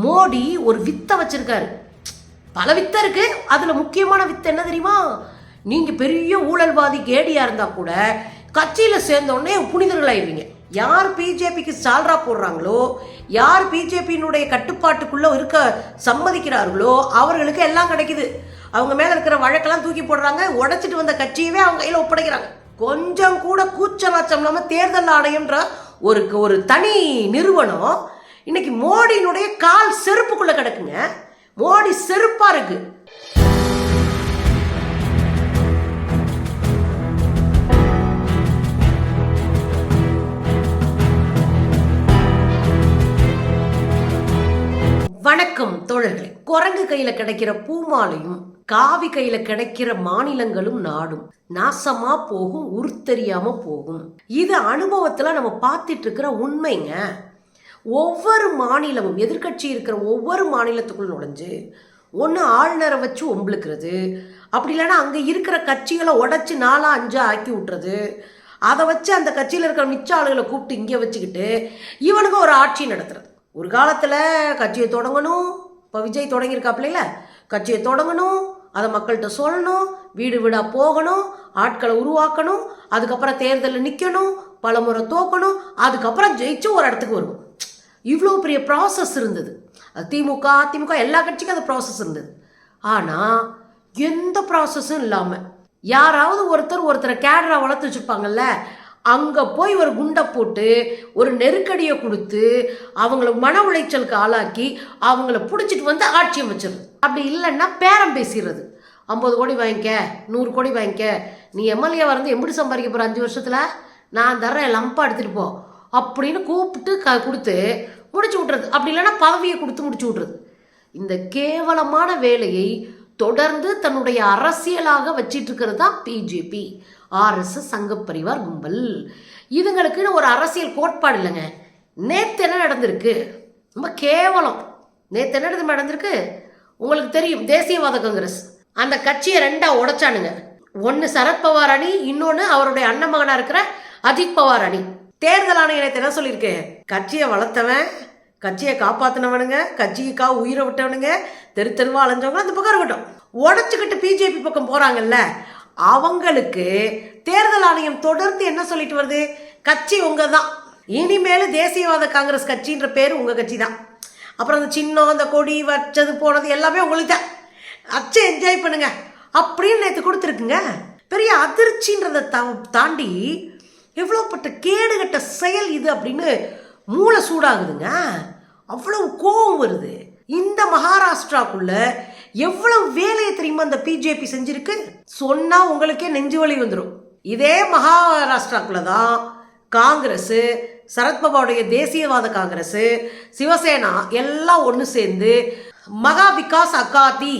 மோடி ஒரு வித்தை வச்சிருக்காரு. பல வித்தை இருக்கு. அதுல முக்கியமான வித்தை என்ன தெரியுமா? நீங்க பெரிய ஊழல்வாதி கேடியா இருந்தா கூட கட்சியில சேர்ந்த உடனே புனிதர்களாயிருவீங்க. யார் பிஜேபிக்கு சால்ரா போடுறாங்களோ, யார் பிஜேபியினுடைய கட்டுப்பாட்டுக்குள்ள இருக்க சம்மதிக்கிறார்களோ அவர்களுக்கு எல்லாம் கிடைக்குது. அவங்க மேல இருக்கிற வழக்கெல்லாம் தூக்கி போடுறாங்க. உடைச்சிட்டு வந்த கட்சியவே அவங்க கையில ஒப்படைக்கிறாங்க. கொஞ்சம் கூட கூச்சலாச்சம் இல்லாம தேர்தல் ஆணையம்ன்ற ஒரு தனி நிறுவனம் இன்னைக்கு மோடியினுடைய கால் செருப்புக்குள்ள கிடக்குங்க. மோடி செருப்பா இருக்கு. வணக்கம் தோழர்களே. குரங்கு கையில கிடைக்கிற பூமாலையும் காவி கையில கிடைக்கிற மாநிலங்களும் நாடும் நாசமா போகும், உருத்தெரியாம போகும். இது அனுபவத்துல நம்ம பார்த்துட்டு இருக்கிற உண்மைங்க. ஒவ்வொரு மாநிலமும் எதிர்கட்சி இருக்கிற ஒவ்வொரு மாநிலத்துக்குள்ள நுழைஞ்சு ஒன்று ஆளுநரை வச்சு ஒம்பளுக்கிறது, அப்படி இல்லைன்னா அங்கே இருக்கிற கட்சிகளை உடச்சி 4-5 ஆக்கி விட்டுறது, அதை வச்சு அந்த கட்சியில் இருக்கிற மிச்ச ஆளுகளை கூப்பிட்டு இங்கே வச்சுக்கிட்டு இவனுக்கு ஒரு ஆட்சி நடத்துறது. ஒரு காலத்தில் கட்சியை தொடங்கணும். இப்போ விஜய் தொடங்கியிருக்காப்புல, கட்சியை தொடங்கணும், அதை மக்கள்கிட்ட சொல்லணும், வீடு வீடாக போகணும், ஆட்களை உருவாக்கணும், அதுக்கப்புறம் தேர்தலில் நிற்கணும், பல முறை தோக்கணும், அதுக்கப்புறம் ஜெயிச்சு ஒரு இடத்துக்கு வரும். இவ்வளோ பெரிய ப்ராசஸ் இருந்தது. திமுக அதிமுக எல்லா கட்சிக்கும் அந்த ப்ராசஸ் இருந்தது. ஆனால் எந்த ப்ராசஸும் இல்லாமல் யாராவது ஒருத்தரை கேடரா வளர்த்து வச்சுருப்பாங்கல்ல, அங்கே போய் ஒரு குண்டை போட்டு ஒரு நெருக்கடியை கொடுத்து அவங்கள மன உளைச்சலுக்கு ஆளாக்கி அவங்கள பிடிச்சிட்டு வந்து ஆட்சி அமைச்சிருது. அப்படி இல்லைன்னா பேரம் பேசிடுறது. 50 கோடி வாங்கிக்க, 100 கோடி வாங்கிக்க, நீ எம்எல்ஏ வந்து எப்படி சம்பாதிக்க போகிற 5 வருஷத்தில், நான் தர்றேன், லம்பா எடுத்துகிட்டு போ அப்படின்னு கூப்பிட்டு கொடுத்து முடிச்சு விட்றது. அப்படி இல்லைன்னா பதவியை கொடுத்து முடிச்சு விட்றது. இந்த கேவலமான வேலையை தொடர்ந்து தன்னுடைய அரசியலாக வச்சிட்டு இருக்கிறது தான் பிஜேபி, ஆர்எஸ்எஸ், சங்க பரிவார் கும்பல். இதுங்களுக்குன்னு ஒரு அரசியல் கோட்பாடு இல்லைங்க. நேற்று என்ன நடந்திருக்கு? ரொம்ப கேவலம். நேற்று என்ன நடந்திருக்கு உங்களுக்கு தெரியும். தேசியவாத காங்கிரஸ் அந்த கட்சியை 2 உடைச்சானுங்க. ஒன்று சரத்பவார் அணி, இன்னொன்று அவருடைய அண்ணன் மகனா இருக்கிற அஜித் பவார் அணி. தேர்தல் ஆணையம் என்ன சொல்லியிருக்கு? கட்சியை வளர்த்தவன், கட்சியை காப்பாற்றினவனுங்க, கட்சிக்காக உயிரை விட்டவனுங்க, தெருவா அலைஞ்சவங்க அந்த பக்கம் இருக்கட்டும். உடச்சிக்கிட்டு பிஜேபி பக்கம் போறாங்கல்ல, அவங்களுக்கு தேர்தல் ஆணையம் தொடர்ந்து என்ன சொல்லிட்டு வருது? கட்சி உங்க தான், இனிமேல் தேசியவாத காங்கிரஸ் கட்சின்ற பேர் உங்க கட்சி தான். அப்புறம் அந்த சின்னம், அந்த கொடி வச்சது போனது எல்லாமே உங்களுக்கு தான், அச்சை என்ஜாய் பண்ணுங்க அப்படின்னு நேற்று கொடுத்துருக்குங்க. பெரிய அதிர்ச்சின்றதை தாண்டி எவ்வளோப்பட்ட கேடுகட்ட செயல் இது அப்படின்னு மூளை சூடாகுதுங்க. அவ்வளவு கோபம் வருது. இந்த மகாராஷ்டிராக்குள்ள எவ்வளவு வேலையை தெரியுமா அந்த பிஜேபி செஞ்சிருக்கு? சொன்னா உங்களுக்கே நெஞ்சு வலி வந்துடும். இதே மகாராஷ்டிராக்குள்ள தான் காங்கிரஸ், சரத்பவாருடைய தேசியவாத காங்கிரஸ், சிவசேனா எல்லாம் ஒன்று சேர்ந்து மகா விகாஸ் அகாதி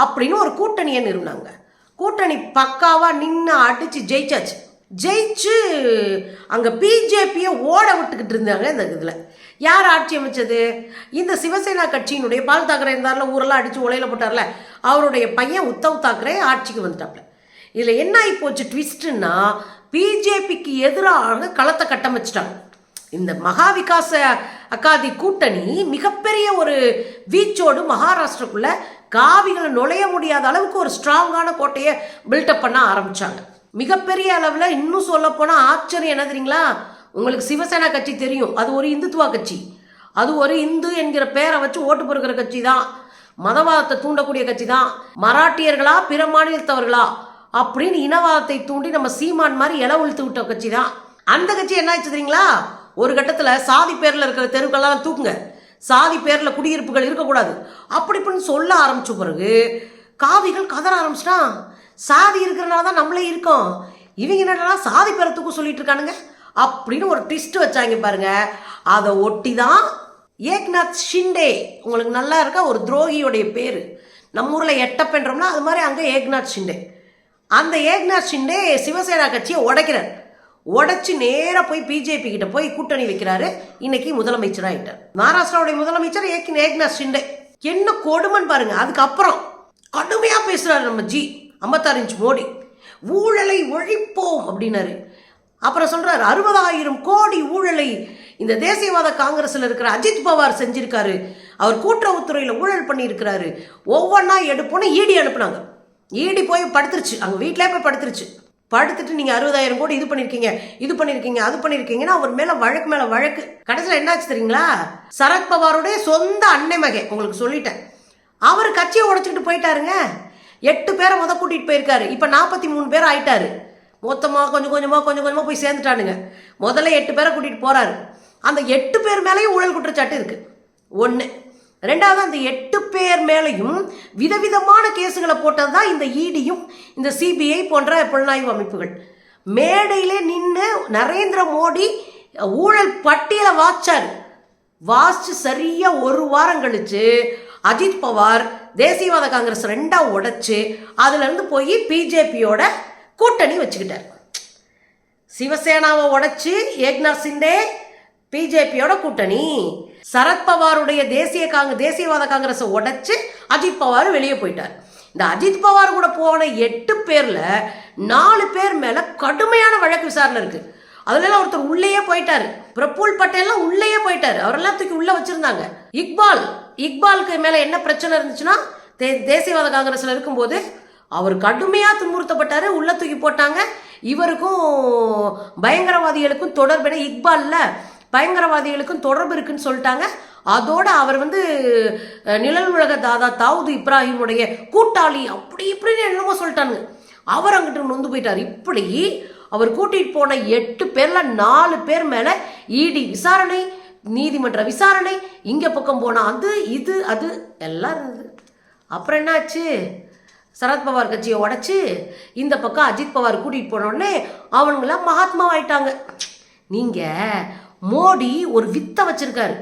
அப்படின்னு ஒரு கூட்டணியை நிறுவனாங்க. கூட்டணி பக்காவா நின்று அடிச்சு ஜெயிச்சு அங்கே பிஜேபியை ஓட விட்டுக்கிட்டு இருந்தாங்க. இந்த இதில் யார் ஆட்சி அமைச்சது? இந்த சிவசேனா கட்சியினுடைய பால் தாக்கரே இருந்தார்ல, ஊரெல்லாம் அடித்து உலையில போட்டார்ல, அவருடைய பையன் உத்தவ் தாக்கரே ஆட்சிக்கு வந்துட்டாப்ல. இதில் என்ன ஆகி போச்சு ட்விஸ்ட்னா, பிஜேபிக்கு எதிராக களத்தை கட்டமைச்சிட்டாங்க. இந்த மகா விகாச அகாதி கூட்டணி மிகப்பெரிய ஒரு வீச்சோடு மகாராஷ்டிராக்குள்ள காவிகளை நுழைய முடியாத அளவுக்கு ஒரு ஸ்ட்ராங்கான கோட்டையை பில்டப் பண்ண ஆரம்பிச்சாங்க. மிகப்பெரிய அளவில். இன்னும் சொல்ல போனால் ஆச்சரியம் என்ன தெரியுங்களா? உங்களுக்கு சிவசேனா கட்சி தெரியும், அது ஒரு இந்துத்துவா கட்சி. அது ஒரு இந்து என்கிற பேரை வச்சு ஓட்டு பொறுக்கிற கட்சி தான், மதவாதத்தை தூண்டக்கூடிய கட்சி தான். மராட்டியர்களா பிற மாநிலத்தவர்களா அப்படின்னு இனவாதத்தை தூண்டி நம்ம சீமான் மாதிரி இல உழுத்து விட்ட கட்சி தான். அந்த கட்சி என்ன ஆச்சு தெரியுங்களா? ஒரு கட்டத்தில் சாதி பேரில் இருக்கிற தெருக்கெல்லாம் தூக்குங்க, சாதி பேரில் குடியிருப்புகள் இருக்கக்கூடாது அப்படி இப்படின்னு சொல்ல ஆரம்பிச்ச பிறகு காவிகள் கதற ஆரம்பிச்சிட்டான். சாதி இருக்கிறனால தான் நம்மளே இருக்கோம், இவங்க என்னடா சாதி பேரத்துக்கும் சொல்லிட்டு இருக்கானுங்க அப்படின்னு ஒரு ட்விஸ்ட் வச்சாங்க பாருங்க. அதை ஒட்டி தான் ஏக்நாத் ஷிண்டே, உங்களுக்கு நல்லா இருக்கா, ஒரு துரோகியோடைய பேர். நம்ம ஊரில் எட்டப்பென்றோம்னா அது மாதிரி அங்கே ஏக்நாத் ஷிண்டே. அந்த ஏக்நாத் ஷிண்டே சிவசேனா கட்சியை உடைச்சு நேராக போய் பிஜேபி கிட்ட போய் கூட்டணி வைக்கிறாரு. இன்னைக்கு முதலமைச்சராகிட்டார். மகாராஷ்டிராவுடைய முதலமைச்சர் ஏக்நாத் ஷிண்டே. என்ன கொடுமைன்னு பாருங்க. அதுக்கப்புறம் கடுமையாக பேசுறாரு நம்ம 56 இன்ச் மோடி. ஊழலை ஒழிப்போம் அப்படின்னாரு. அப்புறம் சொல்றாரு 60,000 கோடி ஊழலை இந்த தேசியவாத காங்கிரஸ்ல இருக்கிற அஜித் பவார் செஞ்சிருக்காரு, அவர் கூட்டுறவுத்துறையில் ஊழல் பண்ணியிருக்கிறாரு, ஒவ்வொன்றா எடுப்போன்னு ஈடி அனுப்புனாங்க. ஈடி போய் படுத்துருச்சு, அங்கே வீட்டிலே போய் படுத்துருச்சு. படுத்துட்டு நீங்கள் 60,000 கோடி இது பண்ணியிருக்கீங்க அது பண்ணியிருக்கீங்கன்னா அவர் மேலே வழக்கு. கடைசியில் என்னாச்சு தெரியுங்களா? சரத்பவாருடைய சொந்த அன்னை மகன், உங்களுக்கு சொல்லிட்டேன், அவர் கட்சியை உடைச்சிக்கிட்டு போயிட்டாருங்க. 8 பேரை கூட்டிகிட்டு போயிருக்காரு. இப்போ 43 பேர் ஆயிட்டாரு. மொத்தமாக கொஞ்சம் கொஞ்சமாக போய் சேர்ந்துட்டானுங்க. முதல்ல 8 பேரை கூட்டிகிட்டு போகிறாரு. அந்த 8 பேர் மேலேயும் ஊழல் குற்றச்சாட்டு இருக்குது. 1. 2வது, அந்த 8 பேர் மேலேயும் விதவிதமான கேஸுகளை போட்டது தான் இந்த ஈடியும் இந்த சிபிஐ போன்ற புலனாய்வு அமைப்புகள். மேடையிலே நின்று நரேந்திர மோடி ஊழல் பட்டியலை வாசிச்சு சரியாக 1 வாரம் கழிச்சு அஜித் பவார் தேசியவாத காங்கிரஸ் 2ஆ உடைச்சு அதுலேருந்து போய் பிஜேபியோட கூட்டணி வச்சுக்கிட்டார். சிவசேனாவை உடைச்சு ஏக்நாத் சிண்டே பிஜேபியோட கூட்டணி, சரத்பவாருடைய தேசியவாத காங்கிரஸை உடைச்சு அஜித் பவார் வெளியே போயிட்டார். இந்த அஜித் பவார் கூட போன 8 பேர்ல 4 பேர் மேல கடுமையான வழக்கு விசாரணை இருக்கு. அதுல ஒருத்தர் உள்ளேயே போயிட்டாரு. பிரபுல் பட்டேல்லாம் உள்ளேயே போயிட்டாரு. அவரெல்லாம் தூக்கி உள்ள வச்சிருந்தாங்க. இக்பாலுக்கு மேல என்ன பிரச்சனை இருந்துச்சுன்னா, தேசியவாத காங்கிரஸ்ல இருக்கும்போது அவர் கடுமையா துன்புறுத்தப்பட்டாரு, உள்ள தூக்கி போட்டாங்க. இவருக்கும் பயங்கரவாதிகளுக்கும் தொடர்பு, இக்பால்ல பயங்கரவாதிகளுக்கும் தொடர்பு இருக்குன்னு சொல்லிட்டாங்க. அதோட அவர் நிழல் உலக தாதா தாவூத் இப்ராஹிமுடைய கூட்டாளி அப்படி இப்படின்னு என்னமோ சொல்லிட்டாங்க. அவர் அங்கிட்டு நொந்து போயிட்டார். இப்படி அவர் கூட்டிட்டு போன 8 பேர்ல 4 பேர் மேல ஈடி விசாரணை, நீதிமன்ற விசாரணை, இங்க பக்கம் போனா அது எல்லாம் இருந்தது. அப்புறம் என்னாச்சு? சரத்பவார் கட்சியை உடைச்சு இந்த பக்கம் அஜித் பவார் கூட்டிட்டு போனோடனே அவனுங்களாம் மகாத்மாவாயிட்டாங்க. நீங்க மோடி ஒரு வித்தை வச்சிருக்காரு,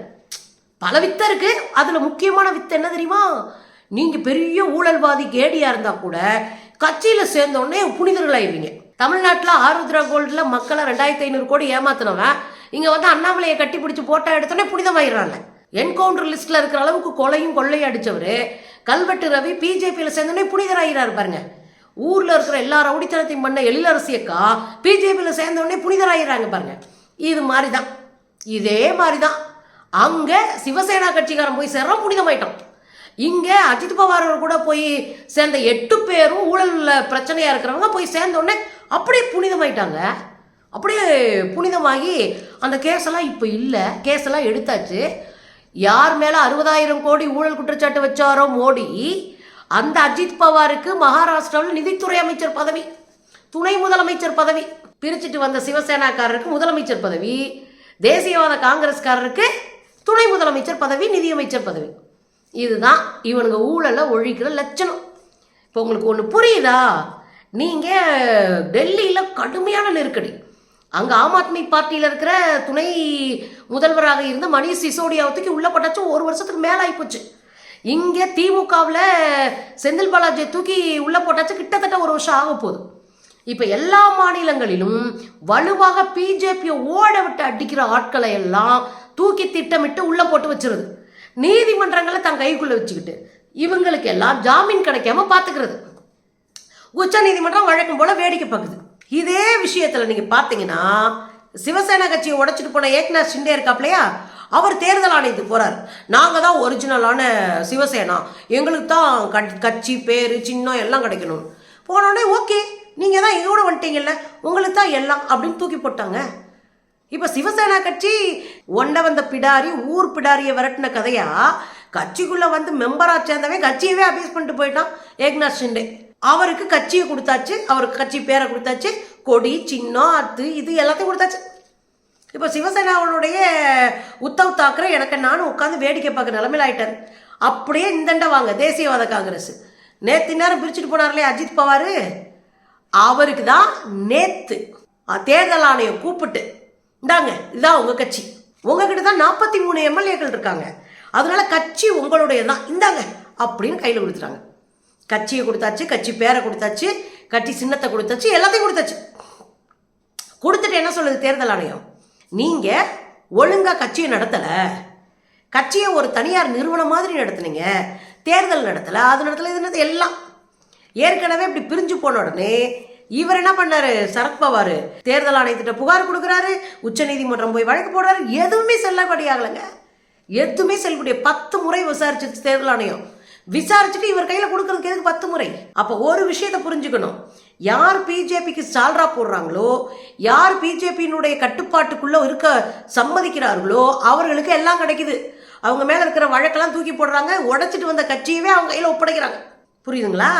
பல வித்தை இருக்கு. அதுல முக்கியமான வித்தை என்ன தெரியுமா? நீங்க பெரிய ஊழல்வாதி கேடியா இருந்தா கூட கட்சியில சேர்ந்த உடனே புனிதர்களாயிருவீங்க. தமிழ்நாட்டில் ஆருத்ரா கோல்டில் மக்களை 2500 கோடி ஏமாத்தினவன் இங்கே அண்ணாமலையை கட்டி பிடிச்சி போட்டோ எடுத்தோடனே புனிதமாயிடுறாங்க. என்கவுண்டர் லிஸ்ட்டில் இருக்கிற அளவுக்கு கொலையும் கொள்ளையும் அடித்தவர் கல்வெட்டு ரவி பிஜேபியில் சேர்ந்தோடனே புனிதராகிறாரு பாருங்க. ஊரில் இருக்கிற எல்லா ரவுடித்தனத்தையும் பண்ண எழிலரசி அக்கா பிஜேபியில் சேர்ந்தோடனே புனிதராகிறாங்க பாருங்க. இதே மாதிரி தான் அங்கே சிவசேனா கட்சிக்காரன் போய் சேர்றோம், புனிதமாயிட்டோம். இங்கே அஜித் பவார் கூட போய் சேர்ந்த 8 பேரும் ஊழலில் பிரச்சனையாக இருக்கிறவங்க போய் சேர்ந்தோடனே அப்படியே புனிதமாயிட்டாங்க. அப்படியே புனிதமாகி அந்த கேஸெல்லாம் இப்போ இல்லை, கேஸெல்லாம் எடுத்தாச்சு. யார் மேலே 60,000 கோடி ஊழல் குற்றச்சாட்டு வச்சாரோ மோடி, அந்த அஜித் பவாருக்கு மகாராஷ்டிராவில் நிதித்துறை அமைச்சர் பதவி, துணை முதலமைச்சர் பதவி, பிரிச்சுட்டு வந்த சிவசேனாக்காரருக்கு முதலமைச்சர் பதவி, தேசியவாத காங்கிரஸ்காரருக்கு துணை முதலமைச்சர் பதவி, நிதியமைச்சர் பதவி. இதுதான் இவனுங்க ஊழலை ஒழிக்கிற லட்சணம். இப்போ உங்களுக்கு ஒன்று புரியுதா? நீங்கள் டெல்லியில் கடுமையான நெருக்கடி, அங்கே ஆம் ஆத்மி பார்ட்டியில் இருக்கிற துணை முதல்வராக இருந்த மணிஷ் சிசோடியாவுக்கு உள்ள போட்டாச்சும் 1 வருஷத்துக்கு மேலே ஆகிப்போச்சு. இங்கே திமுகவில் செந்தில் பாலாஜியை தூக்கி உள்ள போட்டாச்சு கிட்டத்தட்ட 1 வருஷம் ஆக போகுது. இப்போ எல்லா மாநிலங்களிலும் வலுவாக பிஜேபியை ஓட விட்டு அடிக்கிற ஆட்களை எல்லாம் தூக்கி திட்டமிட்டு உள்ள போட்டு வச்சிருது. நீதிமன்றங்களை தன் கைக்குள்ள வச்சுக்கிட்டு இவங்களுக்கு எல்லாம் ஜாமீன் கிடைக்காம பார்த்துக்கிறது. உச்ச நீதிமன்றம் வழக்கம் போல வேடிக்கை பார்க்குது. இதே விஷயத்துல நீங்க பாத்தீங்கன்னா சிவசேனா கட்சியை உடைச்சிட்டு போன ஏக்நாத் ஷிண்டே இருக்காப்லையா, அவர் தேர்தல் ஆணையத்துக்கு போறாரு. நாங்க தான் ஒரிஜினலான சிவசேனா, எங்களுக்கு தான் கட்சி பேரு சின்னம் எல்லாம் கிடைக்கணும். போனோடனே ஓகே, நீங்க தான் எங்கூட வந்துட்டீங்கல்ல, உங்களுக்கு தான் எல்லாம் அப்படின்னு தூக்கி போட்டாங்க. இப்ப சிவசேனா கட்சி ஒண்ட வந்த பிடாரி ஊர் பிடாரியை விரட்டின கதையா, கட்சிக்குள்ள மெம்பரா சேர்ந்தவன் கட்சியவே அபியூஸ் பண்ணிட்டு போயிட்டான் ஏக்நாத் ஷிண்டே. அவருக்கு கட்சியை கொடுத்தாச்சு, அவருக்கு கட்சி பேரை கொடுத்தாச்சு, கொடி சின்னம் அது இது எல்லாத்தையும் கொடுத்தாச்சு. இப்போ சிவசேனாவுடைய உத்தவ் தாக்கரே எனக்கு நானும் உட்காந்து வேடிக்கை பார்க்க நிலைமையில் ஆயிட்டாரு. அப்படியே இந்தண்ட வாங்க தேசியவாத காங்கிரஸ் நேற்று நேரம் பிரிச்சுட்டு போனார்லே அஜித் பவார், அவருக்கு தான் நேத்து தேர்தல் ஆணையம் கூப்பிட்டு இந்தாங்க இதுதான் உங்க கட்சி, உங்ககிட்ட தான் 43 எம்எல்ஏக்கள் இருக்காங்க, அதனால கட்சி உங்களுடைய தான் இந்தாங்க அப்படின்னு கையில் கொடுத்துட்டாங்க. கட்சியை கொடுத்தாச்சு, கட்சி பேரை கொடுத்தாச்சு, கட்சி சின்னத்தை கொடுத்தாச்சு, எல்லாத்தையும் கொடுத்தாச்சு. கொடுத்துட்டு என்ன சொல்லுது தேர்தல் ஆணையம், நீங்க ஒழுங்கா கட்சியை நடத்தல, கட்சியை ஒரு தனியார் நிறுவனம் மாதிரி நடத்துனீங்க, தேர்தல் நடத்தல, அது நடத்தல, இது நடத்தல, எல்லாம் ஏற்கனவே இப்படி பிரிஞ்சு போன உடனே இவர் என்ன பண்ணாரு? சரத்பவார் தேர்தல் ஆணையத்திட்ட புகார் கொடுக்குறாரு, உச்ச நீதிமன்றம் போய் வழக்கு போடுறாரு. எதுவுமே செல்லுபடியாகலைங்க. எதுவுமே செல்லுபடியா. 10 முறை விசாரிச்சிருச்சு தேர்தல் ஆணையம். விசாரிச்சுட்டு இவர் கையில கொடுக்கறதுக்கு எதுக்கு 10 முறை? அப்ப ஒரு விஷயத்தை புரிஞ்சுக்கணும். யார் பிஜேபிக்கு சால்ரா போடுறாங்களோ, யார் பிஜேபியினுடைய கட்டுப்பாட்டுக்குள்ள இருக்க சம்மதிக்கிறார்களோ அவர்களுக்கு எல்லாம் கிடைக்குது. அவங்க மேல இருக்கிற வழக்கெல்லாம் தூக்கி போடுறாங்க, உடைச்சிட்டு வந்த கட்சியவே அவங்க கையில ஒப்படைக்கிறாங்க. புரியுதுங்களா?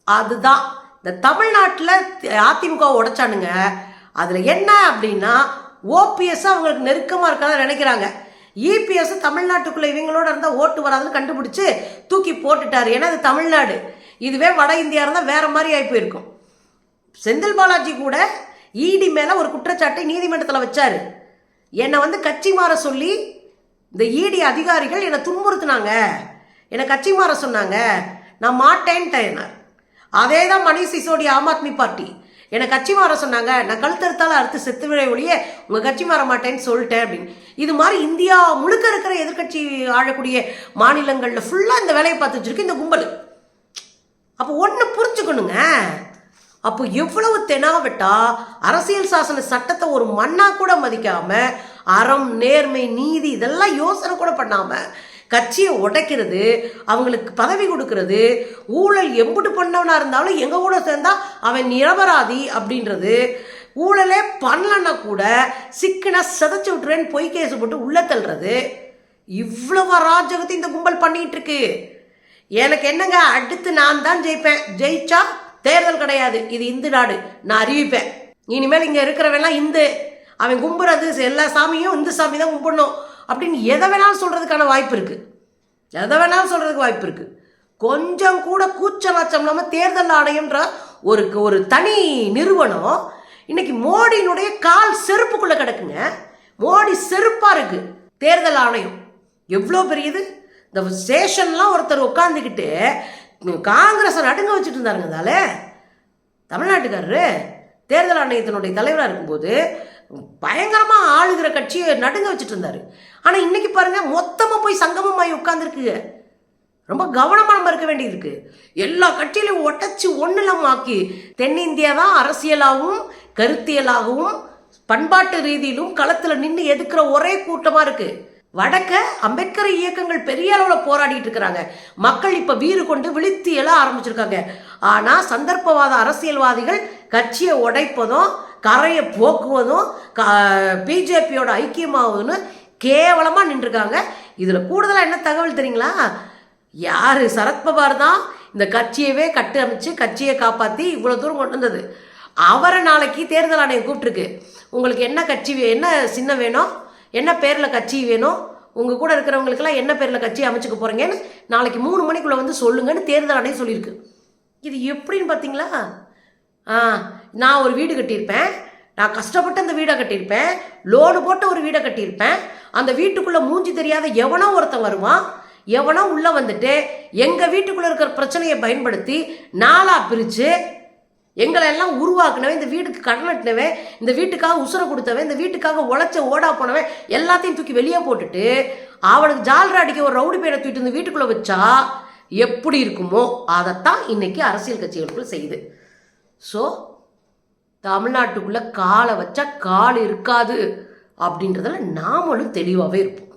அதுதான் இந்த தமிழ்நாட்டில் அதிமுக உடைச்சானுங்க. அதுல என்ன அப்படின்னா, ஓபிஎஸ் அவங்களுக்கு நெருக்கமா இருக்காத நினைக்கிறாங்க. இபிஎஸ் தமிழ்நாட்டுக்குள்ள இவங்களோட இருந்தால் ஓட்டு வராதுன்னு கண்டுபிடிச்சு தூக்கி போட்டுட்டாரு. ஏன்னா அது தமிழ்நாடு. இதுவே வட இந்தியா இருந்தால் வேற மாதிரி ஆகி போயிருக்கும். செந்தில் பாலாஜி கூட இடி மேல ஒரு குற்றச்சாட்டை நீதிமன்றத்தில் வச்சாரு. என்னை கட்சி மாற சொல்லி இந்த இடி அதிகாரிகள் என்னை துன்புறுத்தினாங்க, என்னை கட்சி மாற சொன்னாங்க, நான் மாட்டேன்ட்டேன். அதே தான் மணிஷ் சிசோடியா ஆம் ஆத்மி பார்ட்டி என்னை கட்சி மாற சொன்னாங்க, நான் கழுத்தறுத்தால அறுத்து செத்துவிட ஒழிய உங்கள் கட்சி மாற மாட்டேன்னு சொல்லிட்டேன் அப்படின்னு. இது மாதிரி இந்தியா முழுக்க இருக்கிற எதிர்கட்சி ஆளக்கூடிய மாநிலங்களில் ஃபுல்லாக இந்த வேலையை பார்த்து வச்சிருக்கு இந்த கும்பல். அப்போ ஒன்று புரிஞ்சுக்கணுங்க. அப்போ எவ்வளவு தெனாவட்டா அரசியல் சாசன சட்டத்தை ஒரு மண்ணா கூட மதிக்காம, அறம் நேர்மை நீதி இதெல்லாம் யோசனை கூட பண்ணாம கட்சியை உடைக்கிறது, அவங்களுக்கு பதவி கொடுக்கறது, ஊழல் எம்புட்டு பண்ணவனா இருந்தாலும் எங்க கூட சேர்ந்தா அவன் நிரபராதி அப்படின்றது, ஊழலே பண்ணலன்னா கூட சிக்கனா செதைச்சு விட்டுறேன்னு பொய் கேஸ் போட்டு உள்ள தள்ளுறது, இவ்வளவு அராஜகத்தை இந்த கும்பல் பண்ணிட்டு இருக்கு. எனக்கு என்னங்க, அடுத்து நான் தான் ஜெயிப்பேன், ஜெயிச்சா தேர்தல் கிடையாது, இது இந்து நாடு, நான் அறிவிப்பேன். இனிமேல் இங்க இருக்கிறவெல்லாம் இந்து, அவன் கும்புறது எல்லா சாமியும் இந்து சாமி தான் கும்பிடணும் அப்படின்னு எதை வேணாலும் சொல்றதுக்கான வாய்ப்பு இருக்கு. எதை வேணாலும் சொல்றதுக்கு வாய்ப்பு இருக்கு. கொஞ்சம் கூட கூச்சலாச்சம் இல்லாம தேர்தல் ஆணையம்ன்ற ஒரு தனி நிறுவனம் இன்னைக்கு மோடியினுடைய கால் செருப்புக்குள்ள கிடக்குங்க. மோடி செருப்பா இருக்கு தேர்தல் ஆணையம். எவ்வளோ பெரியது! இந்த ஸ்டேஷன்லாம் ஒருத்தர் உட்காந்துக்கிட்டு காங்கிரஸை நடுங்க வச்சுட்டு இருந்தாருங்க. தமிழ்நாட்டுக்காரரு தேர்தல் ஆணையத்தினுடைய தலைவராக இருக்கும்போது பயங்கரமாக ஆளுகிற கட்சியை நடுங்க வச்சுட்டு இருந்தாரு. ஆனால் இன்னைக்கு பாருங்க, மொத்தமாக போய் சங்கமமாகி உட்காந்துருக்கு. ரொம்ப கவனமாக நம்ம இருக்க வேண்டியது இருக்கு. எல்லா கட்சியிலையும் ஒட்டச்சு ஒன்றுலமாக்கி தென்னிந்தியா தான் அரசியலாகவும் கருத்தியலாகவும் பண்பாட்டு ரீதியிலும் களத்தில் நின்று எதுக்குற ஒரே கூட்டமாக இருக்கு. வடக்க அம்பேத்கர் இயக்கங்கள் பெரிய அளவில் போராடிட்டு இருக்கிறாங்க. மக்கள் இப்ப வீறு கொண்டு விழித்து எழ ஆரம்பிச்சிருக்காங்க. ஆனா சந்தர்ப்பவாத அரசியல்வாதிகள் கட்சியை உடைப்பதும் கரையை போக்குவதும் பிஜேபியோட ஐக்கியமாவதுன்னு கேவலமா நின்றுருக்காங்க. இதுல கூடுதலா என்ன தகவல் தெரியுங்களா? யாரு? சரத்பவார் தான் இந்த கட்சியவே கட்டு அமைச்சு கட்சியை காப்பாத்தி இவ்வளவு தூரம் கொண்டு வந்தது. அவரை நாளைக்கு தேர்தல் ஆணையம் கூப்பிட்டுருக்கு. உங்களுக்கு என்ன கட்சி, என்ன சின்னம் வேணும், என்ன பேரில் கட்சி வேணும், உங்கள் கூட இருக்கிறவங்களுக்கெல்லாம் என்ன பேரில் கட்சி அமைச்சுக்க போகிறீங்கன்னு நாளைக்கு 3 மணிக்குள்ளே வந்து சொல்லுங்கன்னு தேர்தல் ஆணையம் சொல்லியிருக்கு. இது எப்படின்னு பார்த்தீங்களா? நான் ஒரு வீடு கட்டியிருப்பேன், நான் கஷ்டப்பட்டு அந்த வீடை கட்டியிருப்பேன், லோனு போட்டு ஒரு வீடை கட்டியிருப்பேன். அந்த வீட்டுக்குள்ளே மூஞ்சி தெரியாத எவனோ ஒருத்தன் வருவான், எவனோ உள்ளே வந்துட்டு எங்கள் வீட்டுக்குள்ளே இருக்கிற பிரச்சனையை பயன்படுத்தி 4ஆக பிரித்து எங்களை எல்லாம் உருவாக்குனவன், இந்த வீட்டுக்கு கடன் கட்டினவன், இந்த வீட்டுக்காக உசுரை கொடுத்தவன், இந்த வீட்டுக்காக உழைச்ச ஓடா போனவன் எல்லாத்தையும் தூக்கி வெளியே போட்டுட்டு அவனுக்கு ஜால்ரா அடிக்க ஒரு ரவுடி பேரை தூக்கிட்டு இந்த வீட்டுக்குள்ளே வச்சா எப்படி இருக்குமோ அதைத்தான் இன்னைக்கு அரசியல் கட்சிகளுக்குள்ள செய்யுது. ஸோ தமிழ்நாட்டுக்குள்ள காலை வச்சா கால் இருக்காது அப்படின்றதுல நாமளும் தெளிவாகவே இருப்போம்.